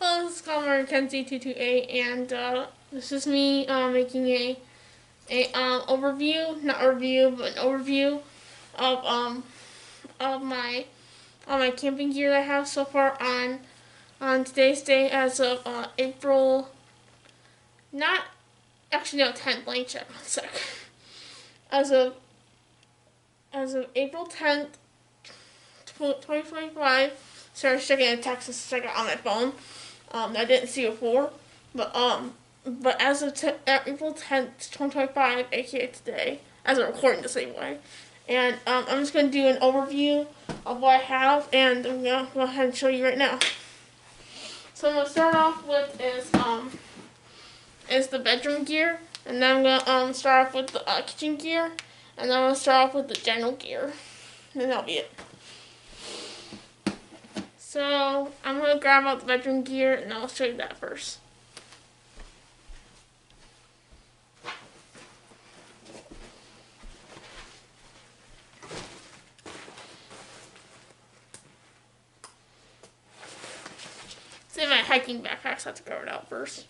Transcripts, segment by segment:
Hello, this is CalamariMackenzie's, and this is me making a overview, not review, but an overview of of my camping gear that I have so far on today's day as of April, not actually no 10th. Let me check one sec. As of April 10th, 2025. Started checking a text message I got on my phone. I didn't see before, but as of April 10th, 2025, aka today, as I'm recording this anyway, and I'm just gonna do an overview of what I have, and I'm gonna go ahead and show you right now. So I'm gonna start off with is the bedroom gear, and then I'm gonna start off with the kitchen gear, and then I'm gonna start off with the general gear, and that'll be it. So I'm going to grab out the bedroom gear and I'll show you that first. See, my hiking backpacks have to cover it out first.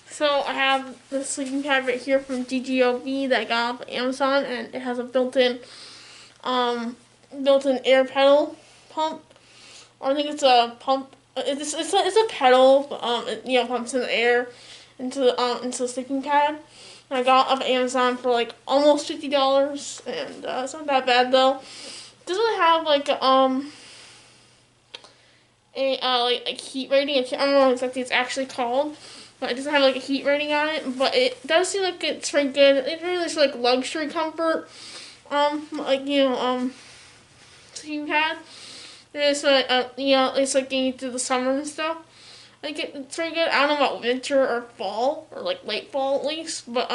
So I have the sleeping pad right here from GGOV that I got off Amazon, and it has a built-in air pedal pump. Or I think it's a pump. It's a pedal, but it pumps in the air into the sleeping pad. And I got it off Amazon for like almost $50, and it's not that bad though. It doesn't have like a heat rating. I can't remember what exactly it's actually called. But it doesn't have like a heat rating on it, but it does seem like it's pretty good. It really is like luxury comfort, sleeping pad. It's like it's like getting you through the summer and stuff. I think it's pretty good. I don't know about winter or fall or like late fall at least, but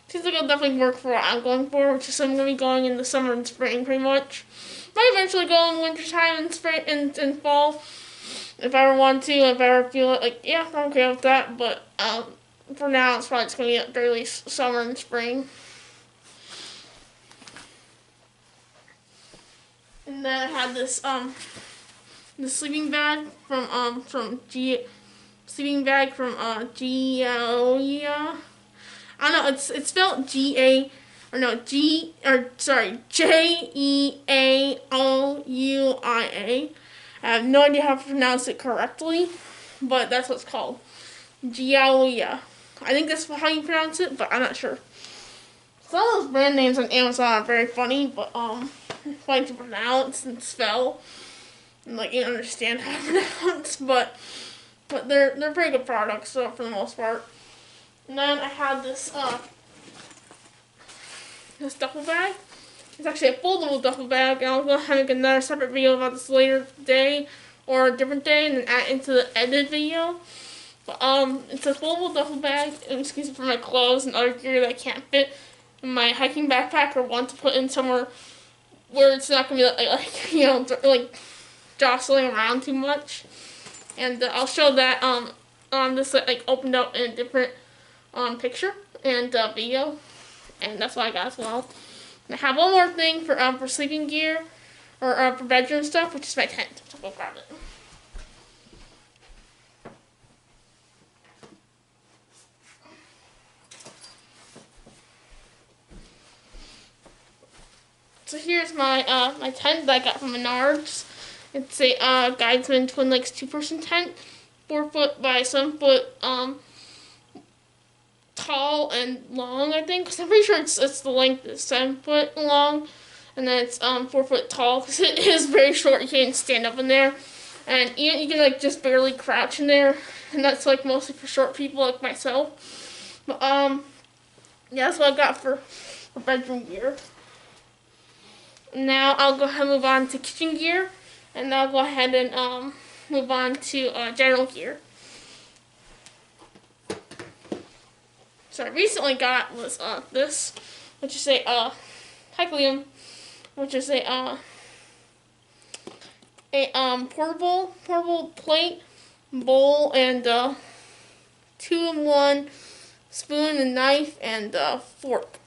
seems like it'll definitely work for what I'm going for, which is I'm gonna be going in the summer and spring pretty much. Might eventually go in winter time and spring and fall. If I ever want to, if I ever feel it, like, yeah, I'm okay with that, but, for now, it's probably just going to be at very least summer and spring. And then I had this, the sleeping bag sleeping bag from, Gia. I don't know, it's spelled Jeaouia. I have no idea how to pronounce it correctly, but that's what it's called. Giaolia. I think that's how you pronounce it, but I'm not sure. Some of those brand names on Amazon are very funny, but funny to pronounce and spell, and like you understand how to pronounce. But they're pretty good products, so for the most part. And then I had this duffel bag. It's actually a foldable duffel bag, and I'll go ahead and make another separate video about this later today or a different day and then add into the edited video. But it's a foldable duffel bag, and it's used for my clothes and other gear that I can't fit in my hiking backpack or want to put in somewhere where it's not gonna be like jostling around too much. And I'll show that this like opened up in a different picture and video, and that's what I got as well. I have one more thing for sleeping gear, or for bedroom stuff, which is my tent. So I'll go grab it. So here's my my tent that I got from Menards. It's a Guideman Twin Lakes 2-person tent, 4 foot by 7 foot tall and long, I think, because I'm pretty sure it's the length is 7 foot long, and then it's 4 foot tall because it is very short. You can't stand up in there, and you can like just barely crouch in there, and that's like mostly for short people like myself. But yeah, that's what I got for bedroom gear. Now I'll go ahead and move on to kitchen gear, and I'll go ahead and move on to general gear. So I recently got was this, which is a Helium, which is a portable plate, bowl, and 2-in-1 spoon and knife and fork.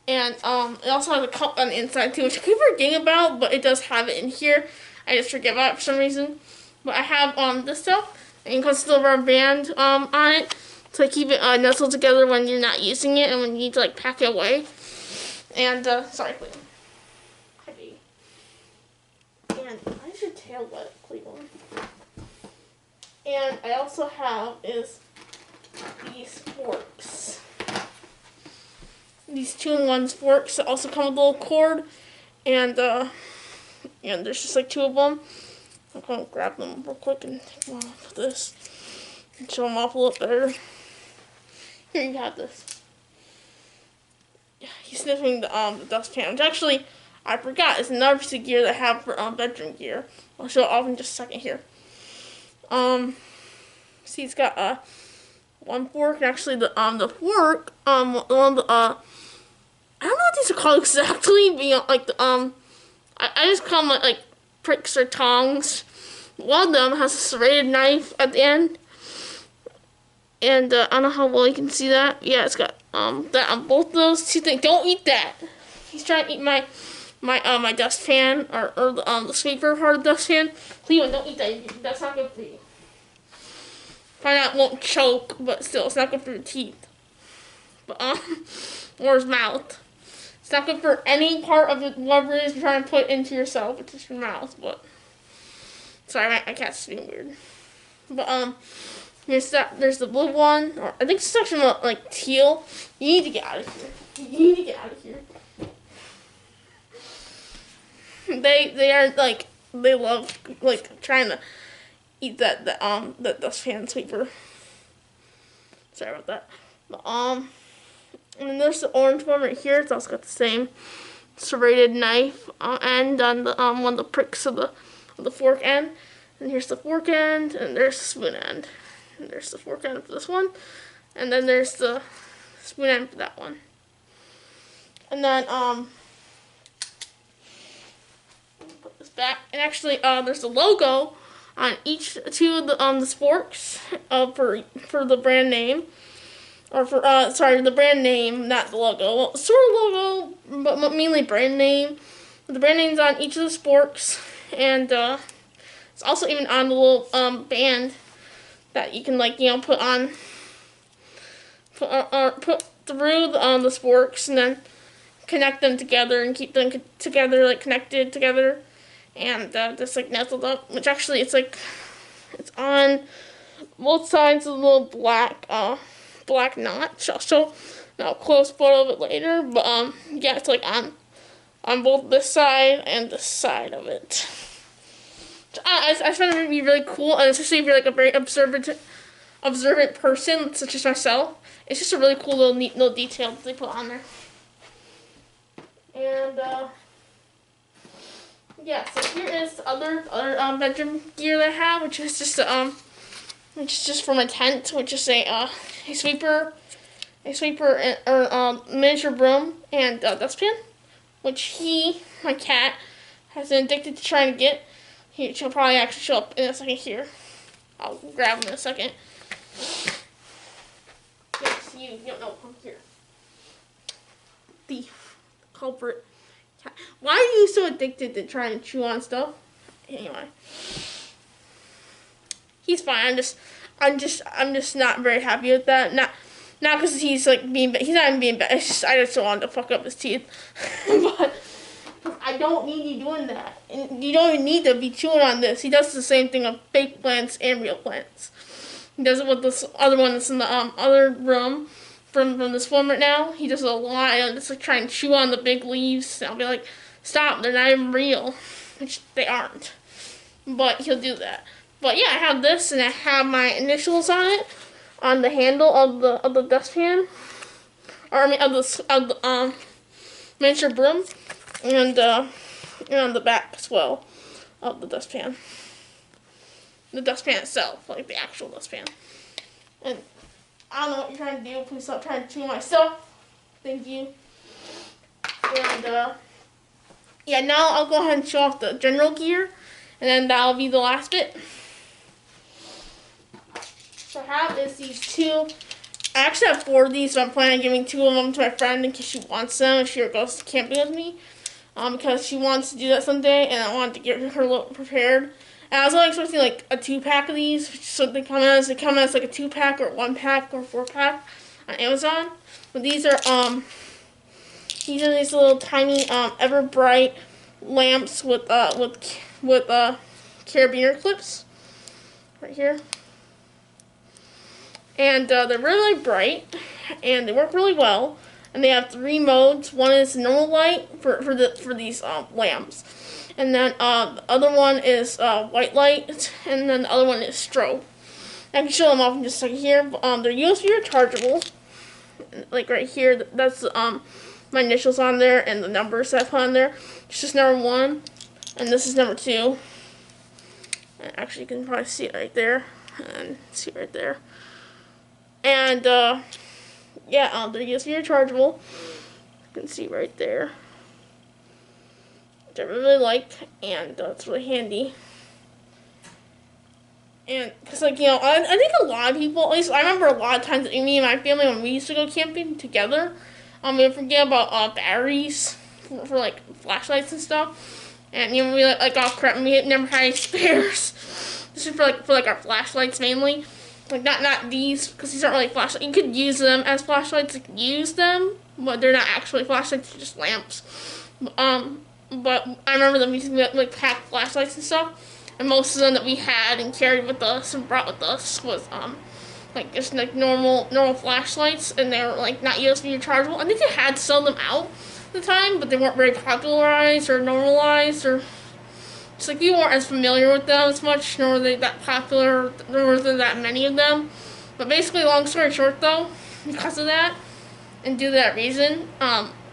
And it also has a cup on the inside too, which I keep forgetting about, but it does have it in here. I just forget about it for some reason. But I have this stuff, and it comes with a rubber band on it to keep it nestled together when you're not using it and when you need to like pack it away. And sorry, Cleveland. Hi, baby. And why is your tail wet, Cleveland? And I also have is these forks. These 2-in-1 forks that also come with a little cord, and there's just like 2 of them. I'm gonna grab them real quick and take them off of this and show them off a little better. Here you have this. He's sniffing the dustpan, which actually I forgot is another piece of gear that I have for bedroom gear. I'll show it off in just a second here. See, it's got one fork, and actually the fork one of the I don't know what these are called exactly, but like the I just call them like pricks or tongs. One of them has a serrated knife at the end, and I don't know how well you can see that. Yeah, it's got that on both of those. See, don't eat that. He's trying to eat my dustpan or the sweeper part of the dustpan. Cleveland, don't eat that. That's not good for you. Probably not won't choke, but still, it's not good for your teeth. But or his mouth. It's not good for any part of whatever it is you're trying to put into yourself, which is your mouth. But sorry, my cat's being weird. But there's the blue one, or I think it's actually like teal. You need to get out of here. You need to get out of here. They are like they love like trying to eat that dustpan sweeper. Sorry about that. But, and then there's the orange one right here. It's also got the same serrated knife end on the one of the pricks of the fork end. And here's the fork end, and there's the spoon end. And there's the fork end for this one, and then there's the spoon end for that one. And then put this back. And actually, there's the logo on each 2 of the forks for the brand name. Or for, sorry, the brand name, not the logo. Well, sort of logo, but mainly brand name. The brand name's on each of the sporks, and it's also even on the little band that you can put on, put through the sporks, and then connect them together and keep them together, like connected together, and just like nestled up. Which actually, it's on both sides of the little black notch. I'll show a close photo of it later, but yeah, it's like on both this side and this side of it. So, I find it to be really cool, and especially if you're like a very observant person, such as myself. It's just a really cool little neat little detail that they put on there. And yeah, so here is the other bedroom gear that I have, which is just for my tent, which is a sweeper, or miniature broom and dustpan, which my cat, has been addicted to trying to get. She'll probably actually show up in a second here. I'll grab him in a second. Yes, you don't know. Come here. Thief, culprit, cat. Why are you so addicted to trying to chew on stuff? Anyway. He's fine. I'm just not very happy with that. Not because he's like he's not even being bad. It's just I just don't want to fuck up his teeth. But I don't need you doing that. And you don't even need to be chewing on this. He does the same thing with fake plants and real plants. He does it with this other one that's in the other room from this one right now. He does it a lot. I'm just like trying to chew on the big leaves. I'll be like stop, they're not even real, which they aren't. But he'll do that. But yeah, I have this, and I have my initials on it, on the handle of the dustpan, or I mean of the miniature broom, and on the back as well of the dustpan. The dustpan itself, like the actual dustpan. And I don't know what you're trying to do. Please stop trying to chew my stuff. Thank you. And yeah, now I'll go ahead and show off the general gear, and then that'll be the last bit. So I have is these two. I actually have 4 of these, so I'm planning on giving 2 of them to my friend in case she wants them if she goes camping with me. Because she wants to do that someday, and I wanted to get her a little prepared. And I was only expecting like a 2-pack of these, so they come as like a 2-pack or 1-pack or 4-pack on Amazon. But these are these little tiny ever bright lamps with carabiner clips right here. And they're really bright, and they work really well. And they have 3 modes. One is normal light for these lamps, and then the other one is white light, and then the other one is strobe. I can show them off in just a second here. They're USB rechargeable, like right here. That's my initials on there and the numbers that I put on there. It's just number 1, and this is number 2. And actually, you can probably see it right there, and see it right there. And yeah, they're USB rechargeable. You can see right there. Which I really like, and it's really handy. And because, like, you know, I think a lot of people, at least I remember a lot of times that me and my family, when we used to go camping together, we would forget about batteries for like flashlights and stuff. And you know, we like oh crap, we never had any spares. This is for our flashlights mainly. Like not these, because these aren't really flashlights. You could use them as flashlights, like use them, but they're not actually flashlights. They're just lamps. But I remember them using like pack flashlights and stuff, and most of them that we had and carried with us and brought with us was like just like normal flashlights, and they were like not USB rechargeable. I think they had some of them out at the time, but they weren't very popularized or normalized, or it's like we weren't as familiar with them as much, nor were they that popular, nor were there that many of them. But basically, long story short though, because of that, and due to that reason,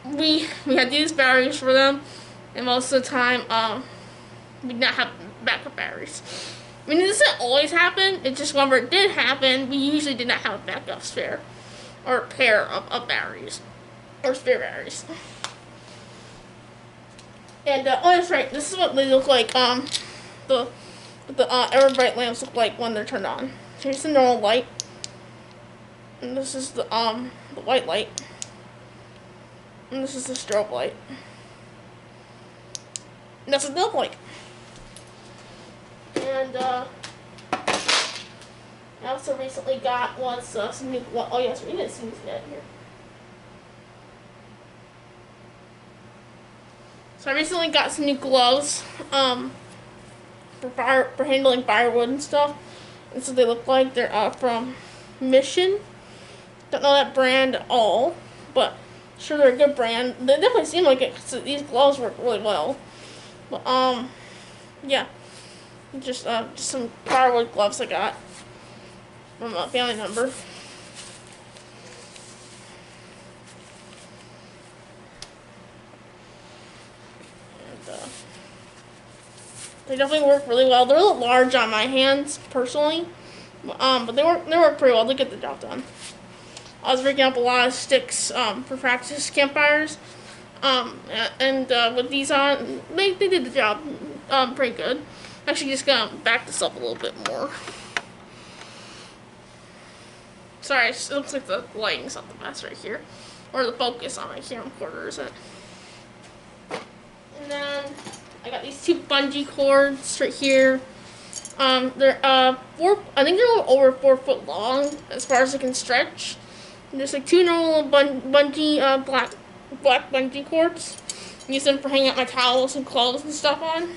we had to use batteries for them, and most of the time, we did not have backup batteries. I mean, it doesn't always happen, it's just whenever it did happen, we usually did not have a backup spare, or a pair of batteries, or spare batteries. And, oh, that's right, this is what they look like, the ever bright lamps look like when they're turned on. Here's the normal light, and this is the white light, and this is the strobe light. And that's what they look like. And, I also recently got some new, oh yes, we didn't see these yet here. So I recently got some new gloves, for handling firewood and stuff. And so they look like they're from Mission. Don't know that brand at all, but sure they're a good brand. They definitely seem like it, because these gloves work really well. But yeah, just some firewood gloves I got from a family member. They definitely work really well. They're a little large on my hands, personally, but they work pretty well. They get the job done. I was breaking up a lot of sticks for practice campfires, and with these on, they did the job pretty good. Actually, just gonna back this up a little bit more. Sorry, it looks like the lighting's not the best right here, or the focus on my camcorder isn't. And then I got these 2 bungee cords right here. They're I think they're over 4 foot long as far as they can stretch. And there's like 2 normal bungee black bungee cords. I use them for hanging up my towels and clothes and stuff on.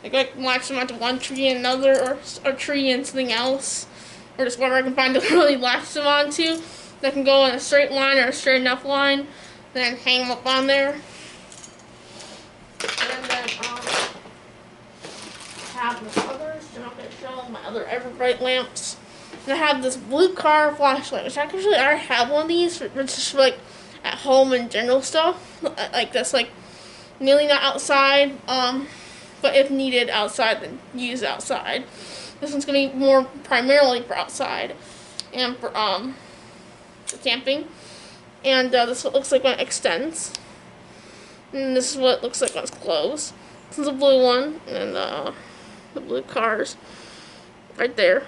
Like latch them onto one tree and another, or a tree and something else, or just whatever I can find to really latch them onto. They can go in a straight line or a straight enough line, then hang them up on there. have the others. I'm not going to show my other Everbright lamps. And I have this blue car flashlight, which actually I already have one of these, which is for, like, at home and general stuff. Like this, like, nearly not outside, but if needed outside, then use outside. This one's going to be more primarily for outside and for camping. And this is what it looks like when it extends. And this is what it looks like when it's closed. This is a blue one, and the blue cars right there.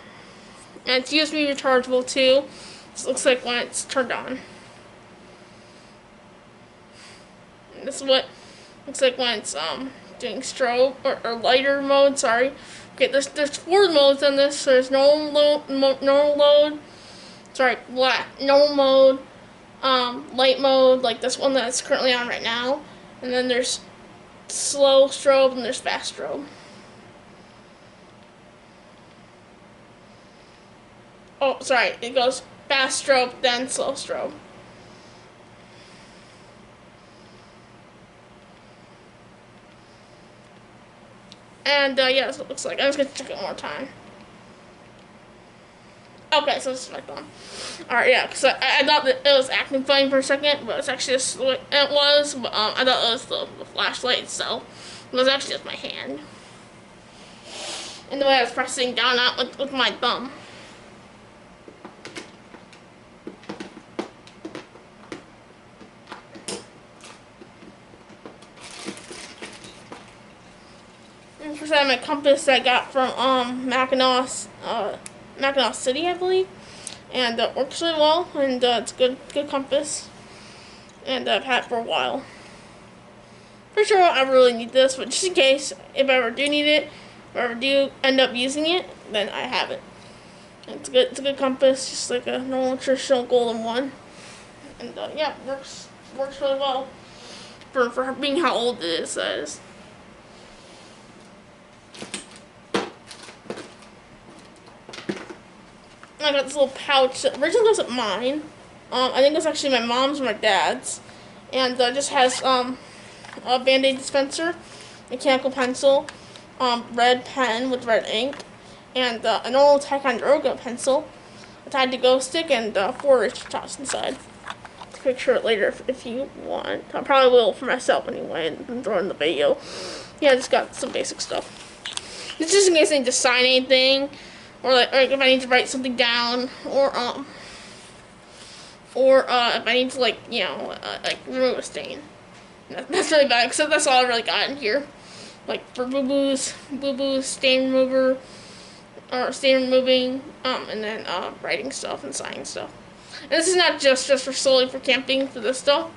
And it's USB rechargeable too. This looks like when it's turned on. And this is what it looks like when it's doing strobe or lighter mode. Sorry. Okay, there's 4 modes on this. So there's normal mode. Sorry, normal mode, light mode, like this one that's currently on right now, and then there's slow strobe and there's fast strobe. Oh, sorry, it goes fast strobe, then slow strobe. And yeah, that's what it looks like. I'm just gonna check it one more time. Okay, so this is my thumb. Alright, yeah, because I thought that it was acting funny for a second, but it's actually just what it was. But I thought it was the flashlight itself. It was actually just my hand. And the way I was pressing down out with my thumb. And first I have my compass that I got from Mackinac City, I believe, and it works really well, and it's a good compass, and I've had it for a while. Pretty sure I really need this, but just in case, if I ever do need it, or ever do end up using it, then I have it. And it's a good compass, just like a normal traditional golden one, and yeah, it works really well for being how old it is. That is. I got this little pouch that originally wasn't mine. I think it's actually my mom's or my dad's. And just has a Band-Aid dispenser, mechanical pencil, red pen with red ink, and a normal Ticonderoga pencil, a Tide to Go stick, and 4 Richard Toss inside. Take a picture of it later if you want. I probably will for myself anyway and throw it in the video. Yeah, I just got some basic stuff. It's just in case I need to sign anything. Or if I need to write something down, or if I need to, like, you know, like remove a stain. That's really bad, because that's all I really got in here. Like for boo-boos, stain remover, or stain removing, and then writing stuff and signing stuff. And this is not just for solely for camping for this stuff,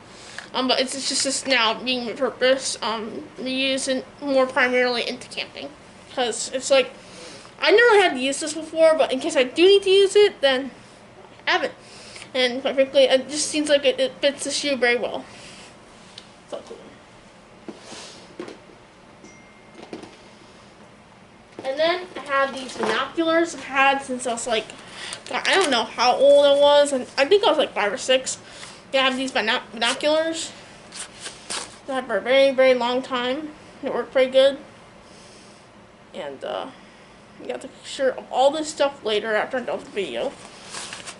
but it's just now being repurposed, reused and more primarily into camping, because it's like. I never had to use this before, but in case I do need to use it, then I have it. And quite frankly, it just seems like it fits the shoe very well. So cool. And then I have these binoculars I've had since I was like, God, I don't know how old I was. I think I was like 5 or 6. Yeah, I have these binoculars that I have for a very, very long time. They work pretty good. And, I got the picture of all this stuff later after I'm done with the video.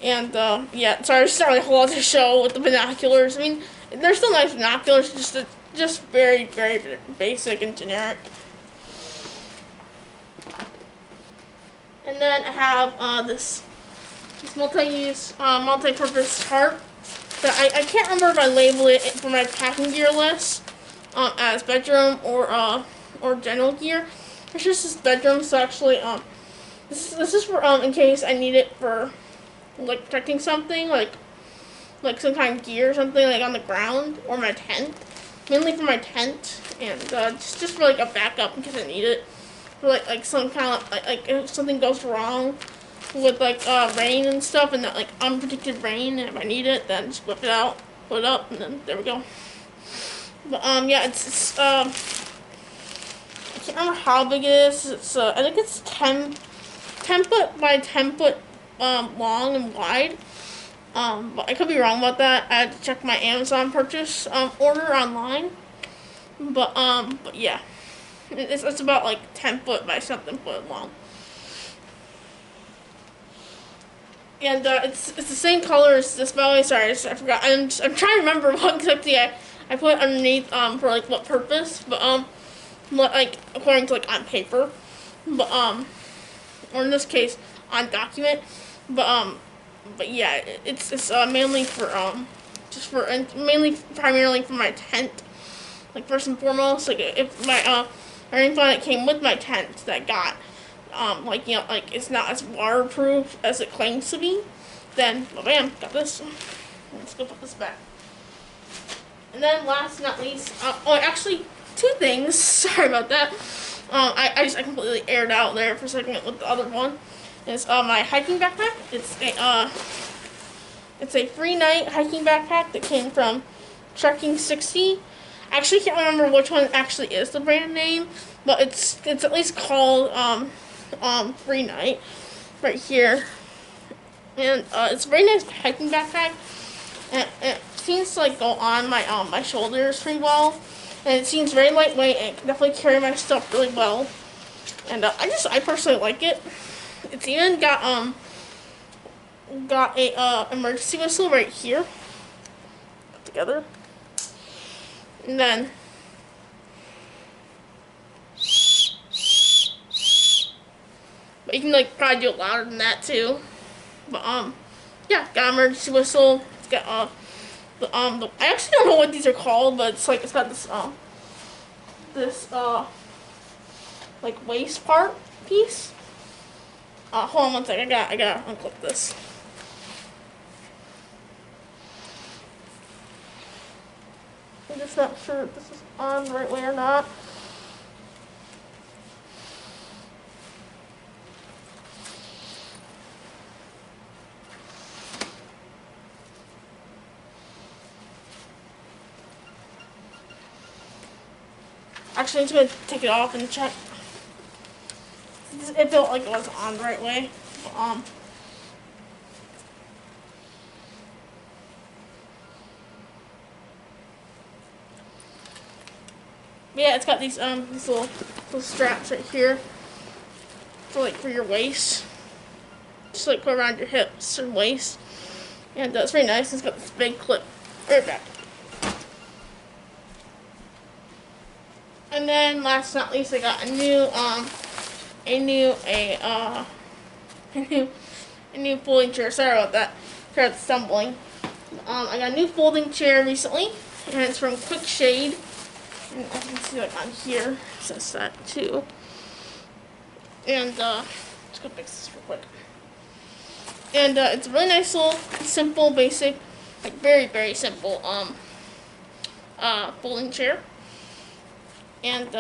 And, yeah, sorry, it's not really a whole lot to show with the binoculars. I mean, they're still nice binoculars, just very, very basic and generic. And then I have, this multi-use, multi-purpose tarp that I can't remember if I labeled it for my packing gear list, as bedroom or general gear. It's just this bedroom, so actually, this is for, in case I need it for, like, protecting something, like some kind of gear or something, like, on the ground, or my tent. Mainly for my tent, and, just for, like, a backup in case I need it. For, like some kind of, like, if something goes wrong with, like, rain and stuff, and that, like, unpredicted rain, and if I need it, then just whip it out, put it up, and then there we go. But, yeah, it's I can't remember how big it is. It's I think it's 10 foot by 10 foot long and wide. But I could be wrong about that. I had to check my Amazon purchase order online. But yeah. It's about like 10 foot by something foot long. And it's the same color as this belly. Sorry, I forgot. I'm trying to remember what exactly I put underneath for like what purpose, but like according to like on paper, but or in this case on document, but yeah, it's mainly for just for mainly primarily for my tent. Like first and foremost, like if my anything that came with my tent that got like like it's not as waterproof as it claims to be, then bam, got this. Let's go put this back. And then last but not least, actually two things. Sorry about that. I completely aired out there for a second with the other one. Is my hiking backpack. It's a free night hiking backpack that came from Trekking 60. I actually can't remember which one actually is the brand name, but it's at least called free night right here. And it's a very nice hiking backpack, and it seems to like go on my shoulders pretty well, and it seems very lightweight and can definitely carry my stuff really well. And I personally like it. It's even got a emergency whistle right here. Put together, and then but you can like probably do it louder than that too. But yeah, got an emergency whistle. It's got I actually don't know what these are called, but it's got this like waist part piece. Hold on one second. I gotta unclip this. I'm just not sure if this is on the right way or not. Actually, I'm just gonna take it off and check. It felt like it was on the right way. Yeah, it's got these little straps right here for your waist. Just like put around your hips and waist, and it's very nice. It's got this big clip right back. And then last but not least, I got a new folding chair. Sorry about that. Started stumbling. I got a new folding chair recently, and it's from Quick Shade. And I can see like on here it says that too. And just gonna fix this real quick. And it's a really nice little, simple, basic, like very, very simple folding chair. And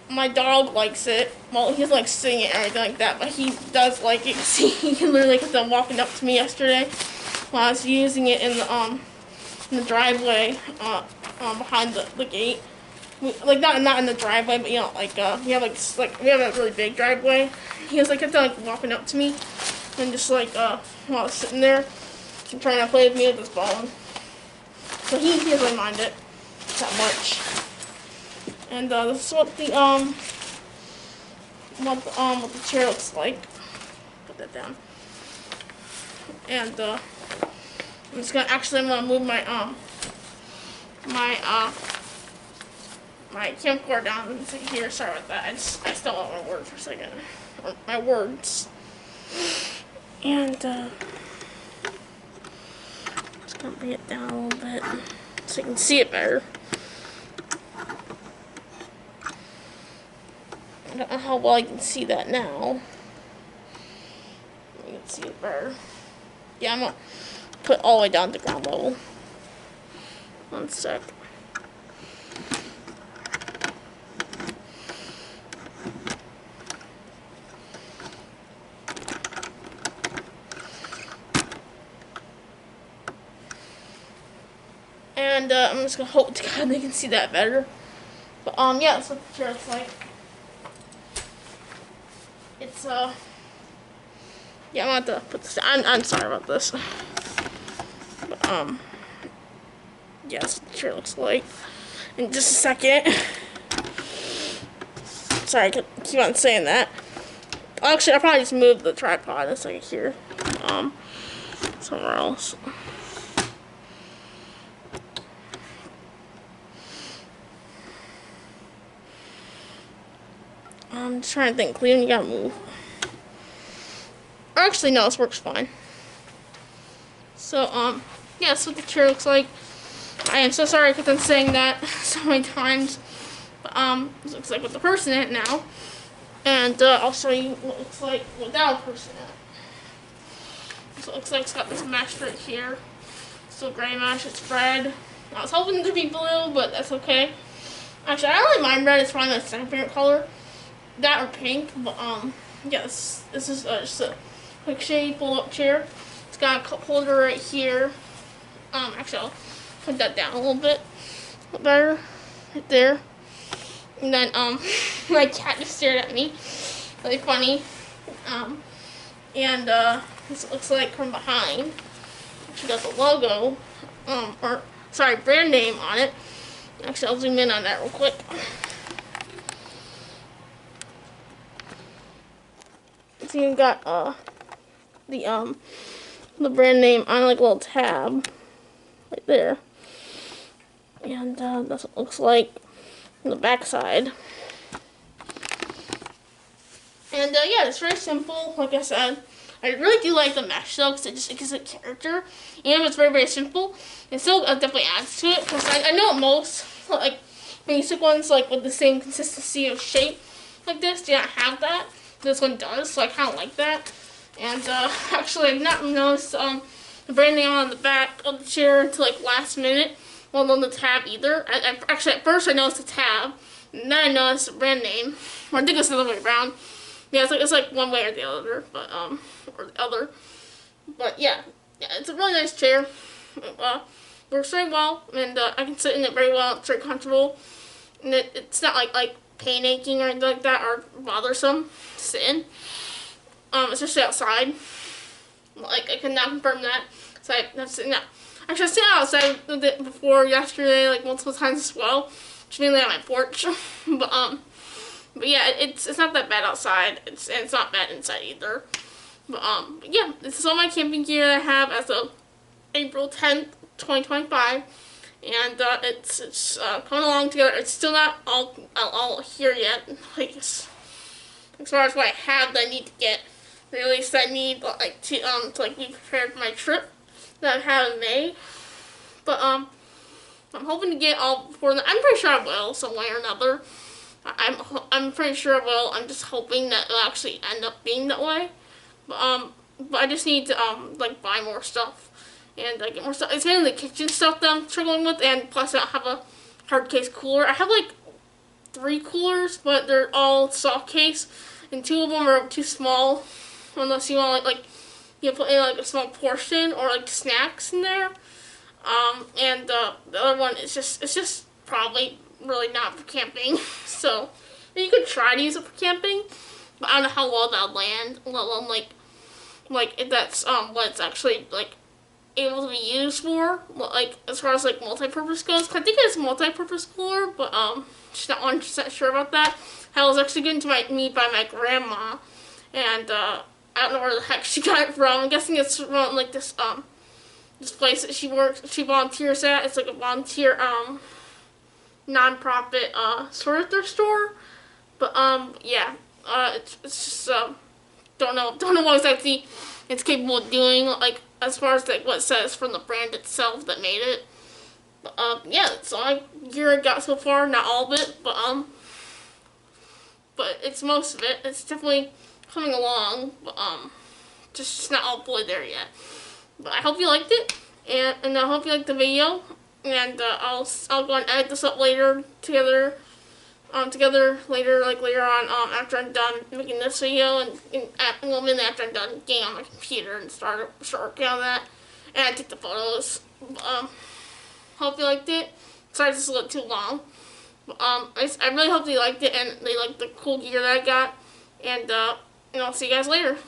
my dog likes it. Well, he doesn't like sitting it or anything like that, but he does like it. See, he literally kept on walking up to me yesterday while I was using it in the driveway behind the gate. Like not in the driveway, but like we have a really big driveway. He was like kept on like walking up to me and just like while I was sitting there and trying to play with me with his bone. So he doesn't mind it that much. And this is what the chair looks like. Put that down. And I'm gonna move my my camcorder down into here. Sorry about that. I still want my word for a second. Or my words. And just gonna bring it down a little bit so you can see it better. I don't know how well I can see that now. You can see it better. Yeah, I'm gonna put it all the way down to ground level. One sec. And I'm just gonna hope to God they can see that better. But yeah, that's what the chair looks like. It's yeah, I'm gonna have to put this down. I'm sorry about this. But yeah, that's what the chair looks like. In just a second. sorry, I keep on saying that. Actually, I'll probably just move the tripod a second here. Somewhere else. I'm just trying to think. Cleveland, you gotta move. Actually, no, this works fine. So, yeah, that's what the chair looks like. I am so sorry I kept on saying that so many times. But, this looks like with the person in it now. And, I'll show you what it looks like without a person in it. So it looks like it's got this mesh right here. Still gray mesh, it's red. I was hoping to be blue, but that's okay. Actually, I don't really mind red, it's probably my second favorite color. That or pink, but, yeah, this is just a quick shade pull-up chair. It's got a cup holder right here. Actually, I'll put that down a little bit better, right there. And then, my cat just stared at me, really funny. This looks like from behind. She got the logo, brand name on it. Actually, I'll zoom in on that real quick. So you've got, the brand name on like a little tab right there. And, that's what it looks like on the back side. And, yeah, it's very simple, like I said. I really do like the mesh though, because it gives it character. And it's very, very simple. It still definitely adds to it, because I know most, like, basic ones, like, with the same consistency of shape like this, do not have that. This one does, so I kind of like that. And, actually, I've not noticed, the brand name on the back of the chair until, like, last minute. Well, on the tab either. Actually, at first I noticed the tab, and then I noticed the brand name. Or I think it's the other way around. Yeah, it's like one way or the other, but, or the other. But, yeah, it's a really nice chair. It, works very well, and, I can sit in it very well. It's very comfortable. And it's not, like pain aching or anything like that, or bothersome to sit in. Especially outside. Like, I can now confirm that. So I'm sitting out. Actually, I was sitting outside with it before yesterday, like, multiple times as well. Which mainly on my porch. But yeah, it's not that bad outside. It's not bad inside either. But yeah, this is all my camping gear that I have as of April 10th, 2025. And it's coming along together. It's still not all here yet. Like, as far as what I have that I need to get. At least I need like to like be prepared for my trip that I have in May. But I'm hoping to get all before then. I'm pretty sure I will some way or another. I'm pretty sure I will. I'm just hoping that it'll actually end up being that way. But I just need to like buy more stuff and get more stuff. It's mainly the kitchen stuff that I'm struggling with, and plus I don't have a hard case cooler. I have like 3 coolers, but they're all soft case, and 2 of them are too small. Unless you want like you put in like a small portion or like snacks in there. And the other one is just probably really not for camping. So you could try to use it for camping, but I don't know how well that'll land. Let alone like if that's what it's actually like able to be used for. Like as far as like multi-purpose goes. I think it's a multi-purpose cooler, but just not 100% sure about that. It was actually given to me by my grandma, and I don't know where the heck she got it from. I'm guessing it's from like this place that she volunteers at. It's like a volunteer non-profit sort of thrift store. But yeah, it's just don't know what exactly it's capable of doing, like as far as like what it says from the brand itself that made it. But yeah, that's all I gear I got so far. Not all of it, but it's most of it. It's definitely coming along, but just not all fully there yet. But I hope you liked it, and I hope you liked the video, and I'll go and edit this up later together later on after I'm done making this video, and a little minute after I'm done getting on my computer and start working on that, and I take the photos. Hope you liked it. Sorry this is a little too long, but I really hope they liked it and they liked the cool gear that I got, and I'll see you guys later.